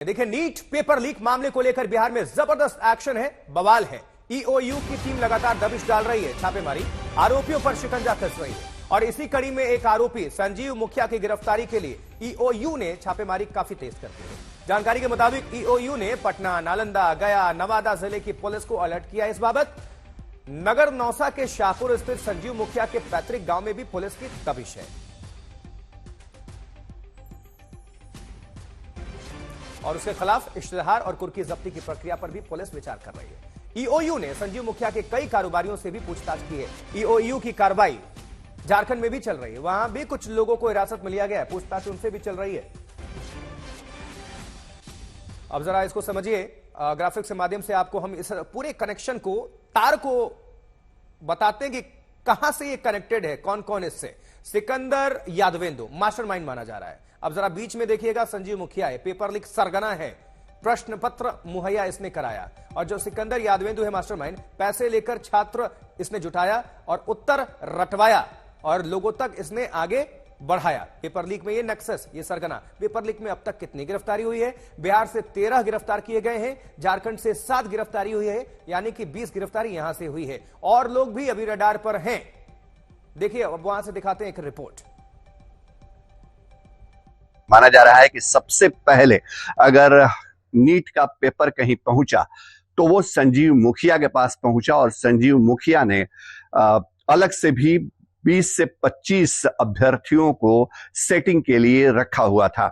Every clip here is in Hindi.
देखिए, नीट पेपर लीक मामले को लेकर बिहार में जबरदस्त एक्शन है, बवाल है। ईओयू की टीम लगातार दबिश डाल रही है, छापेमारी, आरोपियों पर शिकंजा कस रही है। और इसी कड़ी में एक आरोपी संजीव मुखिया की गिरफ्तारी के लिए ईओयू ने छापेमारी काफी तेज कर दी है। जानकारी के मुताबिक ईओयू ने पटना, नालंदा, गया, नवादा जिले की पुलिस को अलर्ट किया। इस बाबत नगर नौसा के शाहपुर स्थित संजीव मुखिया के पैतृक गांव में भी पुलिस की दबिश है और उसके खिलाफ इश्तेहार और कुर्की जब्ती की प्रक्रिया पर भी पुलिस विचार कर रही है। ईओयू ने संजीव मुखिया के कई कारोबारियों से भी पूछताछ की है। ईओयू की कार्रवाई झारखंड में भी चल रही है, वहां भी कुछ लोगों को हिरासत में लिया गया है, पूछताछ उनसे भी चल रही है। अब जरा इसको समझिए, ग्राफिक्स के माध्यम से आपको हम इस पूरे कनेक्शन को, तार को बताते हैं कि कहां से ये कनेक्टेड है, कौन कौन इससे। सिकंदर यादवेंदु मास्टरमाइंड माना जा रहा है। अब जरा बीच में देखिएगा, संजीव मुखिया है, पेपर लीक सरगना है, प्रश्न पत्र मुहैया इसने कराया। और जो सिकंदर यादवेंदु है मास्टरमाइंड, पैसे लेकर छात्र इसने जुटाया और उत्तर रटवाया और लोगों तक इसने आगे बढ़ाया। पेपर लीक में ये नक्सस, ये सरगना। पेपर लीक में अब तक कितनी गिरफ्तारी हुई है? बिहार से 13 गिरफ्तार किए गए हैं, झारखंड से 7 गिरफ्तारी हुई है, यानी कि 20 गिरफ्तारी यहां से हुई है और लोग भी अभी रडार पर हैं। देखिए, अब वहां से दिखाते हैं एक रिपोर्ट। माना जा रहा है कि सबसे पहले अगर नीट का पेपर कहीं पहुंचा तो वो संजीव मुखिया के पास पहुंचा और संजीव मुखिया ने अलग से भी 20 से 25 अभ्यर्थियों को सेटिंग के लिए रखा हुआ था।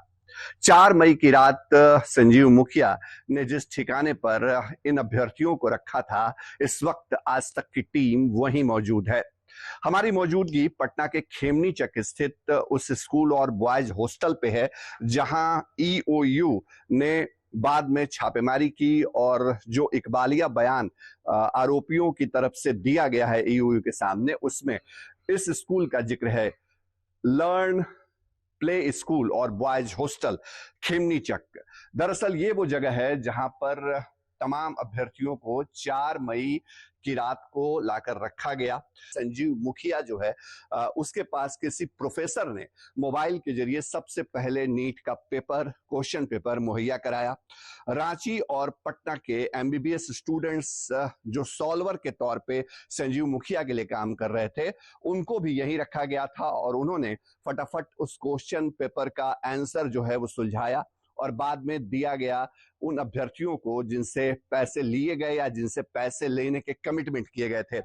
4 मई की रात संजीव मुखिया ने जिस ठिकाने पर इन अभ्यर्थियों को रखा था, इस वक्त आज तक की टीम वहीं मौजूद है। हमारी मौजूदगी पटना के खेमनी चक स्थित उस स्कूल और बॉयज हॉस्टल पे है, जहां ईओयू ने बाद में छापेमारी की और जो इकबालिया बयान आरोपियों की तरफ से दिया गया है ईओयू के सामने, उसमें इस स्कूल का जिक्र है, लर्न प्ले स्कूल और बॉयज हॉस्टल खेमनी चक। दरअसल ये वो जगह है जहां पर तमाम अभ्यर्थियों को 4 मई की रात को लाकर रखा गया। संजीव मुखिया जो है, उसके पास किसी प्रोफेसर ने मोबाइल के जरिए सबसे पहले नीट का पेपर, क्वेश्चन पेपर मुहैया कराया। रांची और पटना के एमबीबीएस स्टूडेंट्स जो सॉल्वर के तौर पे संजीव मुखिया के लिए काम कर रहे थे, उनको भी यहीं रखा गया था और उन्होंने फटाफट उस क्वेश्चन पेपर का आंसर जो है वो सुलझाया और बाद में दिया गया उन अभ्यर्थियों को जिनसे पैसे लिए गए या जिनसे पैसे लेने के कमिटमेंट किए गए थे।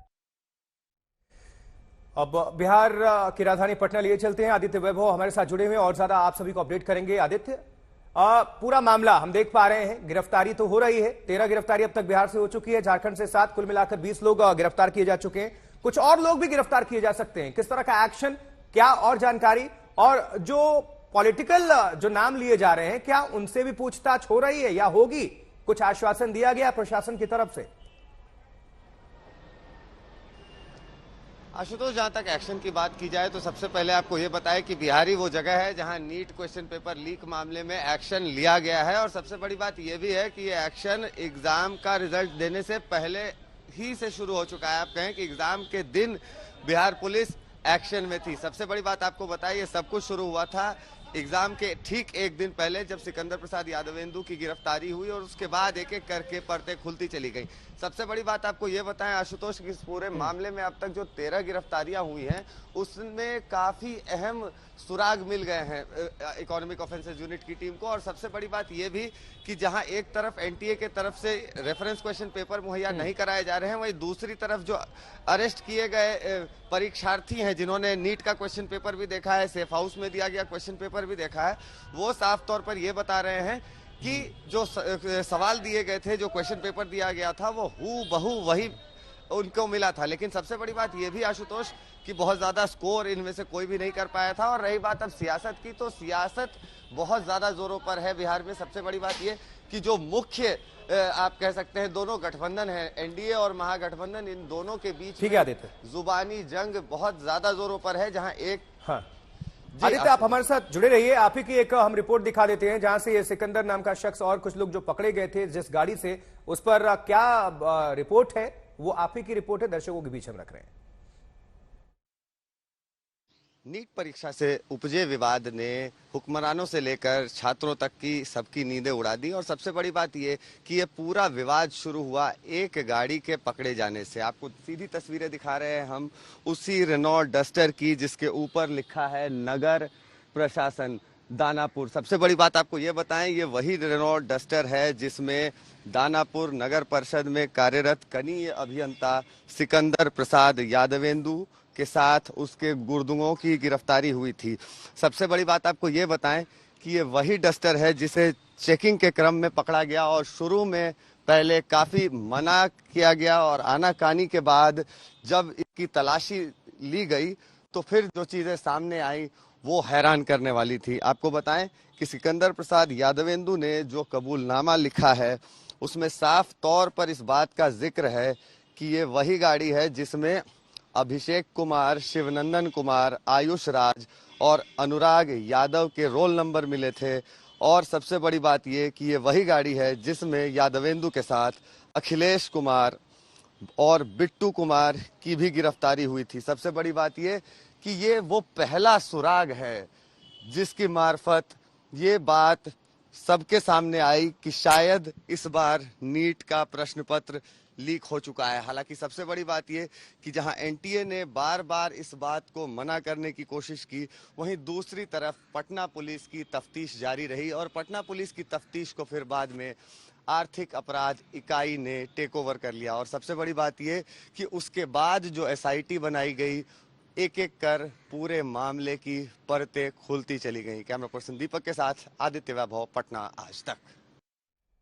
अब बिहार की राजधानी पटना लिए चलते हैं। आदित्य वैभव हमारे साथ जुड़े हुए हैं और ज्यादा आप सभी को अपडेट करेंगे। आदित्य, पूरा मामला हम देख पा रहे हैं, गिरफ्तारी तो हो रही है, 13 गिरफ्तारी अब तक बिहार से हो चुकी है, झारखंड से 7, कुल मिलाकर 20 लोग गिरफ्तार किए जा चुके हैं। कुछ और लोग भी गिरफ्तार किए जा सकते हैं। किस तरह का एक्शन, क्या और जानकारी, और जो पॉलिटिकल जो नाम लिए जा रहे हैं, क्या उनसे भी पूछताछ हो रही है या होगी? कुछ आश्वासन दिया गया प्रशासन की तरफ से? आशुतोष, जहां तक एक्शन की बात की जाए तो सबसे पहले आपको यह बताएं कि बिहार ही वो जगह है जहां नीट क्वेश्चन पेपर लीक मामले में एक्शन लिया गया है। और सबसे बड़ी बात यह भी है कि ये एक्शन एग्जाम का रिजल्ट देने से पहले ही से शुरू हो चुका है। आप कहें कि एग्जाम के दिन बिहार पुलिस एक्शन में थी। सबसे बड़ी बात आपको बताइए, सब कुछ शुरू हुआ था एग्जाम के ठीक एक दिन पहले, जब सिकंदर प्रसाद यादवेंदु की गिरफ्तारी हुई और उसके बाद एक एक करके परतें खुलती चली गई। सबसे बड़ी बात आपको ये बताएं आशुतोष कि इस पूरे मामले में अब तक जो 13 गिरफ्तारियां हुई हैं, उसमें काफी अहम सुराग मिल गए हैं इकोनॉमिक ऑफेंसेस यूनिट की टीम को। और सबसे बड़ी बात यह भी कि जहां एक तरफ एनटीए के तरफ से रेफरेंस क्वेश्चन पेपर मुहैया नहीं कराए जा रहे हैं, वहीं दूसरी तरफ जो अरेस्ट किए गए परीक्षार्थी हैं, जिन्होंने नीट का क्वेश्चन पेपर भी देखा है, सेफ हाउस में दिया गया क्वेश्चन पेपर भी देखा है, वो साफ तौर पर यह बता रहे हैं कि जो सवाल दिए गए थे, जो क्वेश्चन पेपर दिया गया था, वो हूबहू वही उनको मिला था। लेकिन सबसे बड़ी बात यह भी आशुतोष कि बहुत ज्यादा स्कोर इनमें से कोई भी नहीं कर पाया था। और रही बात अब सियासत की, तो सियासत बहुत ज्यादा जोरों पर है बिहार में। सबसे बड़ी बात यह कि जो मुख्य आप कह सकते हैं दोनों गठबंधन है, एनडीए और महागठबंधन, इन दोनों के बीच जुबानी जंग बहुत ज्यादा जोरों पर है। जहां एक आदित्य, आप हमारे साथ जुड़े रहिए। आप ही की एक हम रिपोर्ट दिखा देते हैं, जहां से ये सिकंदर नाम का शख्स और कुछ लोग जो पकड़े गए थे जिस गाड़ी से, उस पर क्या रिपोर्ट है, वो आप ही की रिपोर्ट है, दर्शकों के बीच हम रख रहे हैं। नीट परीक्षा से उपजे विवाद ने हुक्मरानों से लेकर छात्रों तक की सबकी नींदें उड़ा दी और सबसे बड़ी बात ये कि ये पूरा विवाद शुरू हुआ एक गाड़ी के पकड़े जाने से। आपको सीधी तस्वीरें दिखा रहे हैं हम उसी रेनॉल्ट डस्टर की जिसके ऊपर लिखा है नगर प्रशासन दानापुर। सबसे बड़ी बात आपको ये बताएं, ये वही रेनॉल्ट डस्टर है जिसमें दानापुर नगर परिषद में कार्यरत कनीय अभियंता सिकंदर प्रसाद यादवेंदु के साथ उसके गुर्दुओं की गिरफ्तारी हुई थी। सबसे बड़ी बात आपको ये बताएं कि ये वही डस्टर है जिसे चेकिंग के क्रम में पकड़ा गया और शुरू में पहले काफी मना किया गया और आनाकानी के बाद जब इसकी तलाशी ली गई तो फिर जो चीजें सामने आई वो हैरान करने वाली थी। आपको बताएं कि सिकंदर प्रसाद यादवेंदु ने जो कबूलनामा लिखा है उसमें साफ तौर पर इस बात का जिक्र है कि ये वही गाड़ी है जिसमें अभिषेक कुमार, शिवनंदन कुमार, आयुष राज और अनुराग यादव के रोल नंबर मिले थे। और सबसे बड़ी बात ये कि ये वही गाड़ी है जिसमें यादवेंदु के साथ अखिलेश कुमार और बिट्टू कुमार की भी गिरफ्तारी हुई थी। सबसे बड़ी बात ये कि ये वो पहला सुराग है जिसकी मार्फत ये बात सबके सामने आई कि शायद इस बार नीट का प्रश्न पत्र लीक हो चुका है। हालांकि सबसे बड़ी बात यह कि जहां एनटीए ने बार बार इस बात को मना करने की कोशिश की, वहीं दूसरी तरफ पटना पुलिस की तफ्तीश जारी रही और पटना पुलिस की तफ्तीश को फिर बाद में आर्थिक अपराध इकाई ने टेक ओवर कर लिया। और सबसे बड़ी बात यह कि उसके बाद जो एसआईटी बनाई गई, एक एक कर पूरे मामले की परतें खुलती चली गई। कैमरा पर्सन दीपक के साथ आदित्य वैभव, पटना आज तक।